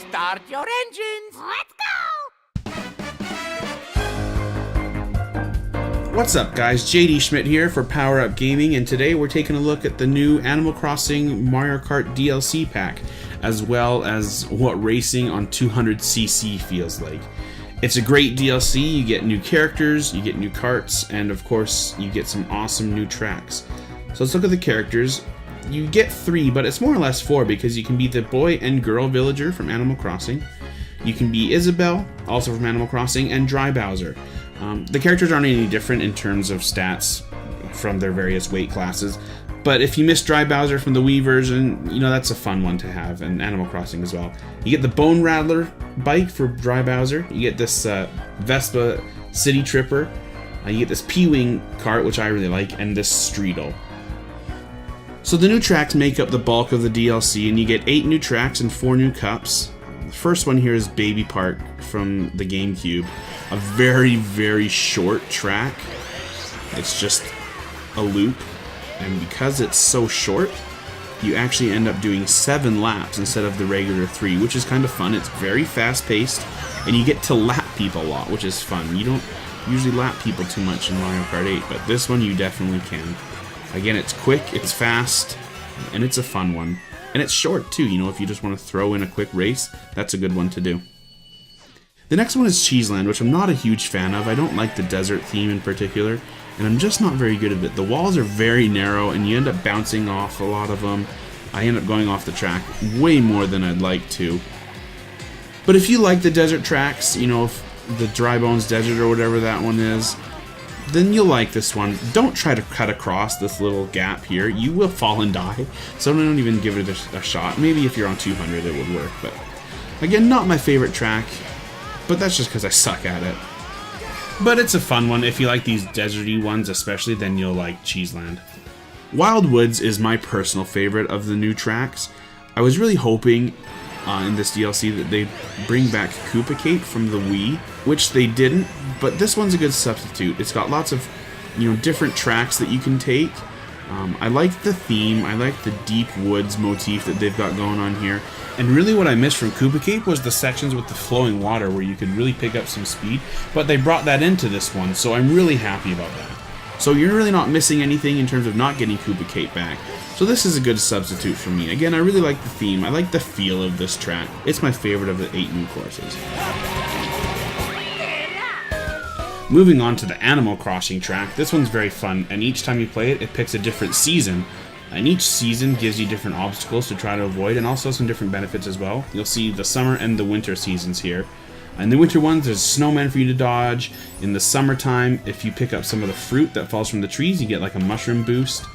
Start your engines. Let's go. What's up guys, JD Schmidt here for Power Up Gaming, and today we're taking a look at the new Animal Crossing Mario Kart DLC pack, as well as what racing on 200cc feels like. It's a great DLC, you get new characters, you get new karts, and of course you get some awesome new tracks. So let's look at the characters. You get 3, but it's more or less 4 because you can be the boy and girl villager from Animal Crossing. You can be Isabelle, also from Animal Crossing, and Dry Bowser. The characters aren't any different in terms of stats from their various weight classes, but if you miss Dry Bowser from the Wii version, you know, that's a fun one to have, and Animal Crossing as well. You get the Bone Rattler bike for Dry Bowser, you get this Vespa City Tripper, you get this P-Wing cart, which I really like, and this Streetle. So the new tracks make up the bulk of the DLC, and you get 8 new tracks and 4 new cups. The first one here is Baby Park from the GameCube. A very, very short track. It's just a loop, and because it's so short, you actually end up doing 7 laps instead of the regular 3, which is kind of fun. It's very fast-paced, and you get to lap people a lot, which is fun. You don't usually lap people too much in Mario Kart 8, but this one you definitely can. Again, it's quick, it's fast, and it's a fun one. And it's short too, you know, if you just want to throw in a quick race, that's a good one to do. The next one is Cheeseland, which I'm not a huge fan of. I don't like the desert theme in particular, and I'm just not very good at it. The walls are very narrow, and you end up bouncing off a lot of them. I end up going off the track way more than I'd like to. But if you like the desert tracks, you know, the Dry Bones Desert or whatever that one is, then you'll like this one. Don't try to cut across this little gap here. You will fall and die, so don't even give it a shot. Maybe if you're on 200 it would work, but again, not my favorite track, but that's just because I suck at it. But it's a fun one. If you like these deserty ones especially, then you'll like Cheeseland. Wildwoods is my personal favorite of the new tracks. I was really hoping in this DLC that they'd bring back Koopa Cape from the Wii, which they didn't, but this one's a good substitute. It's got lots of, you know, different tracks that you can take. I like the theme, I like the deep woods motif that they've got going on here, and really what I missed from Koopa Cape was the sections with the flowing water where you could really pick up some speed, but they brought that into this one, so I'm really happy about that. So you're really not missing anything in terms of not getting Koopa Cape back. So this is a good substitute for me. Again, I really like the theme. I like the feel of this track. It's my favorite of the 8 new courses. Moving on to the Animal Crossing track. This one's very fun, and each time you play it, it picks a different season. And each season gives you different obstacles to try to avoid, and also some different benefits as well. You'll see the summer and the winter seasons here. In the winter ones, there's snowmen for you to dodge. In the summertime, if you pick up some of the fruit that falls from the trees, you get like a mushroom boost.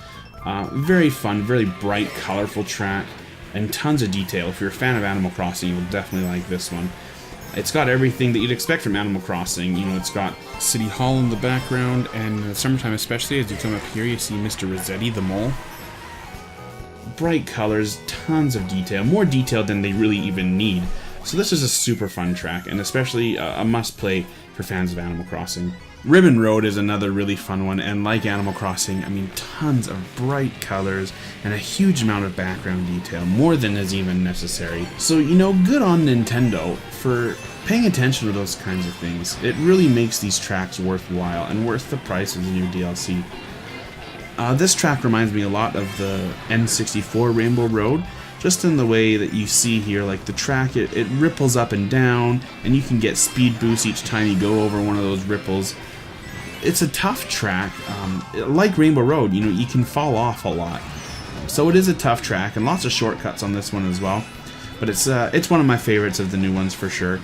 Very fun, very bright, colorful track, and tons of detail. If you're a fan of Animal Crossing, you'll definitely like this one. It's got everything that you'd expect from Animal Crossing. You know, it's got City Hall in the background, and in the summertime especially, as you come up here, you see Mr. Rossetti the mole. Bright colors, tons of detail, more detail than they really even need. So this is a super fun track, and especially a must-play for fans of Animal Crossing. Ribbon Road is another really fun one, and like Animal Crossing, I mean, tons of bright colors and a huge amount of background detail, more than is even necessary. So, you know, good on Nintendo for paying attention to those kinds of things. It really makes these tracks worthwhile and worth the price of the new DLC. This track reminds me a lot of the N64 Rainbow Road, just in the way that you see here, like the track, it ripples up and down, and you can get speed boosts each time you go over one of those ripples. It's a tough track. Like Rainbow Road, you know, you can fall off a lot. So it is a tough track, and lots of shortcuts on this one as well. But it's one of my favorites of the new ones for sure.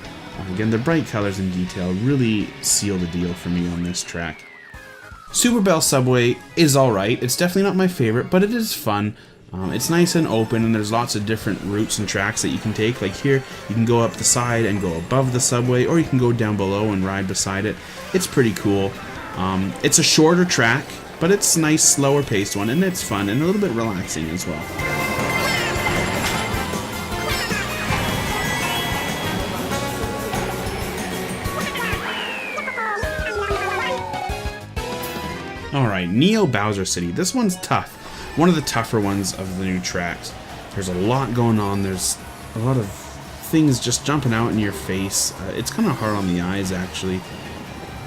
Again, the bright colors and detail really seal the deal for me on this track. Super Bell Subway is alright. It's definitely not my favorite, but it is fun. It's nice and open, and there's lots of different routes and tracks that you can take. Like here, you can go up the side and go above the subway, or you can go down below and ride beside it. It's pretty cool. It's a shorter track, but it's a nice, slower paced one, and it's fun and a little bit relaxing as well. Alright, Neo Bowser City. This one's tough. One of the tougher ones of the new tracks. There's a lot going on. There's a lot of things just jumping out in your face. It's kind of hard on the eyes, actually.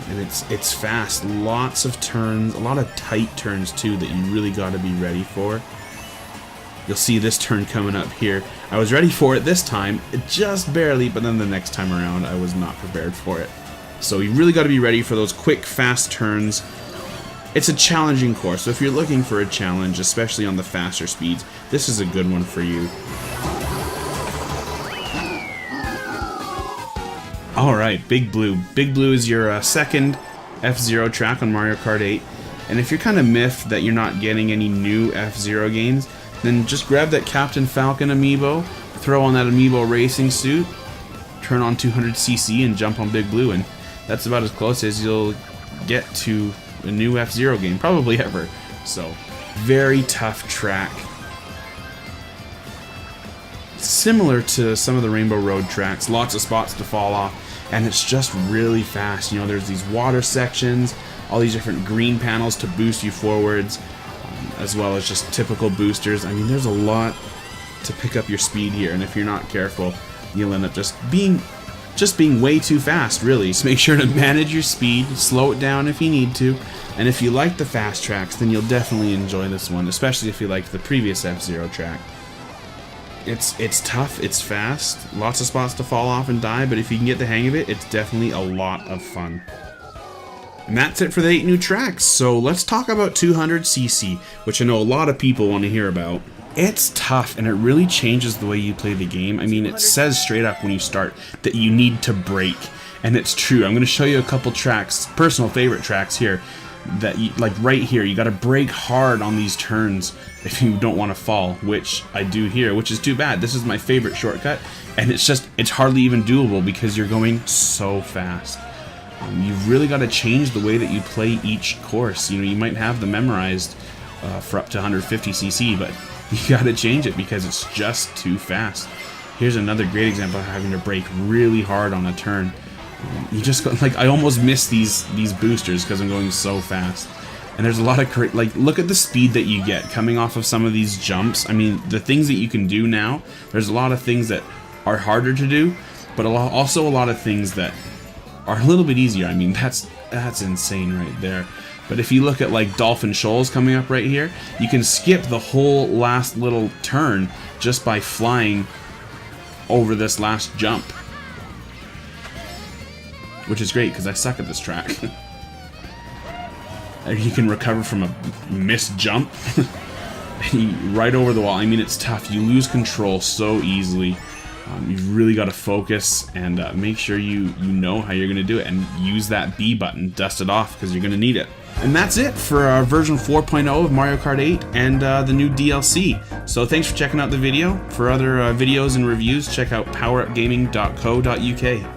And it's fast. Lots of turns, a lot of tight turns too that you really got to be ready for. You'll see this turn coming up here. I was ready for it this time, just barely, but then the next time around I was not prepared for it. So you really got to be ready for those quick, fast turns. It's a challenging course, so if you're looking for a challenge, especially on the faster speeds, this is a good one for you. Alright, Big Blue. Big Blue is your second F-Zero track on Mario Kart 8. And if you're kind of miffed that you're not getting any new F-Zero games, then just grab that Captain Falcon amiibo, throw on that amiibo racing suit, turn on 200cc and jump on Big Blue, and that's about as close as you'll get to a new F-Zero game, probably ever. So, very tough track. Similar to some of the Rainbow Road tracks, lots of spots to fall off, and it's just really fast. You know, there's these water sections, all these different green panels to boost you forwards, as well as just typical boosters. I mean, there's a lot to pick up your speed here, and if you're not careful, you'll end up just being way too fast, really. So make sure to manage your speed, slow it down if you need to, and if you like the fast tracks, then you'll definitely enjoy this one, especially if you liked the previous F-Zero track. It's tough, it's fast, lots of spots to fall off and die, but if you can get the hang of it, it's definitely a lot of fun. And that's it for the 8 new tracks, so let's talk about 200cc, which I know a lot of people want to hear about. It's tough, and it really changes the way you play the game. I mean, it says straight up when you start that you need to brake, and it's true. I'm going to show you a couple tracks, personal favorite tracks here, that you, like right here, you got to brake hard on these turns if you don't want to fall, which I do here, which is too bad. This is my favorite shortcut, and it's hardly even doable because you're going so fast. You've really got to change the way that you play each course. You know, you might have them memorized for up to 150cc, but you got to change it because it's just too fast. Here's another great example of having to brake really hard on a turn. You just go, like, I almost miss these boosters because I'm going so fast. And there's a lot of, like, look at the speed that you get coming off of some of these jumps. I mean, the things that you can do now, there's a lot of things that are harder to do, but also a lot of things that are a little bit easier. I mean, that's insane right there. But if you look at like Dolphin Shoals coming up right here, you can skip the whole last little turn just by flying over this last jump, which is great because I suck at this track. You can recover from a missed jump right over the wall. I mean, it's tough. You lose control so easily. You've really got to focus and make sure you know how you're going to do it, and use that B button, dust it off, because you're going to need it. And that's it for version 4.0 of Mario Kart 8 and the new DLC. So thanks for checking out the video. For other videos and reviews, check out powerupgaming.co.uk.